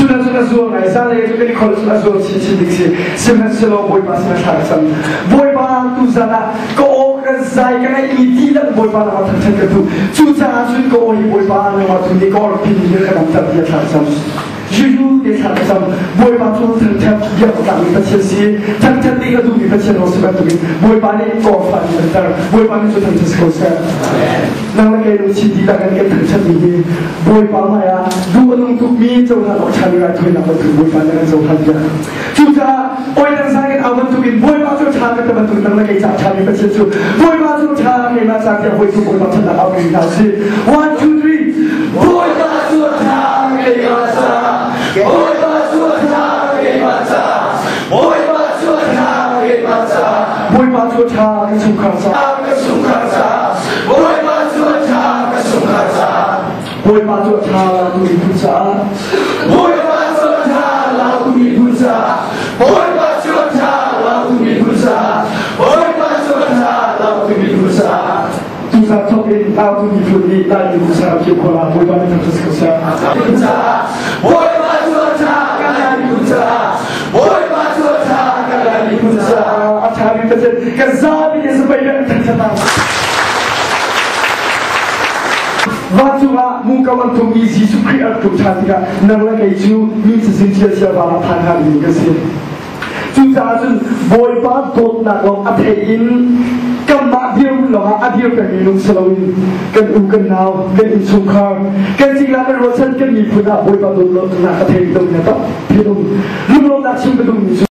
Suna zuang ay sa lay tu kol suna zuang si diksi sena selo boy pa sena thang boy pa tu zala ko ka zai ka nai ti la boy pa na thang ka tu chu cha sun ko boy pa na ma tu ni ko pin ni ka nam ta ya thang Juju de thang boy pa tu thang ya ka mi pa si thang ti ka tu mi pa si no se ba tu boy pa ni ko fa ni ta boy pa ni tu thang ko sa nang la ke lu chi ti ta kan ke thang ni boy pa ma ya du nong tu mi chau na lo chani ra tu na ba tu boy pa na zo han ya chu cha oi na sa ke awan tu bin boy pa tu cha ka ta ba tu nang la ke cha chani pa si chu boy pa tu cha ke ma sa ke boy tu boy pa cha na au ni na si 1 2 3 boy pa tu cha ke ma sa boy pa tu cha ke ma sa boy pa tu cha ke ma sa boy pa tu cha ke su kha sa boy pa tu cha ke su kha sa boy pa tu cha tu ni pu sa boy pa tu cha la tu ni pu sa boy pa tu cha la tu ni pu sa boy pa tu cha la tu ni pu sa tu sa to ke la tu ni pu ni la ni pu sa ke ko la boy pa ni tu sa pu sa boy pa tu cha ka la ni pu sa boy pa tu cha ka la ni pu sa a cha bi pe ka za bi ne sa bai na ta ta Wajua mukawan tu isi sukri at tu chatika nang la kai chu mi sin chia sia ba than ha ni ka si chu cha chun boy pa dot na lo a the in kam ma diu lo ha a diu ka ni lu salawin kan u kan naw kan in sung kha kan chi la kan ro chan kan ni phuna boy pa dot lo na ka the dum na ta phidum lu lo da chim ka dum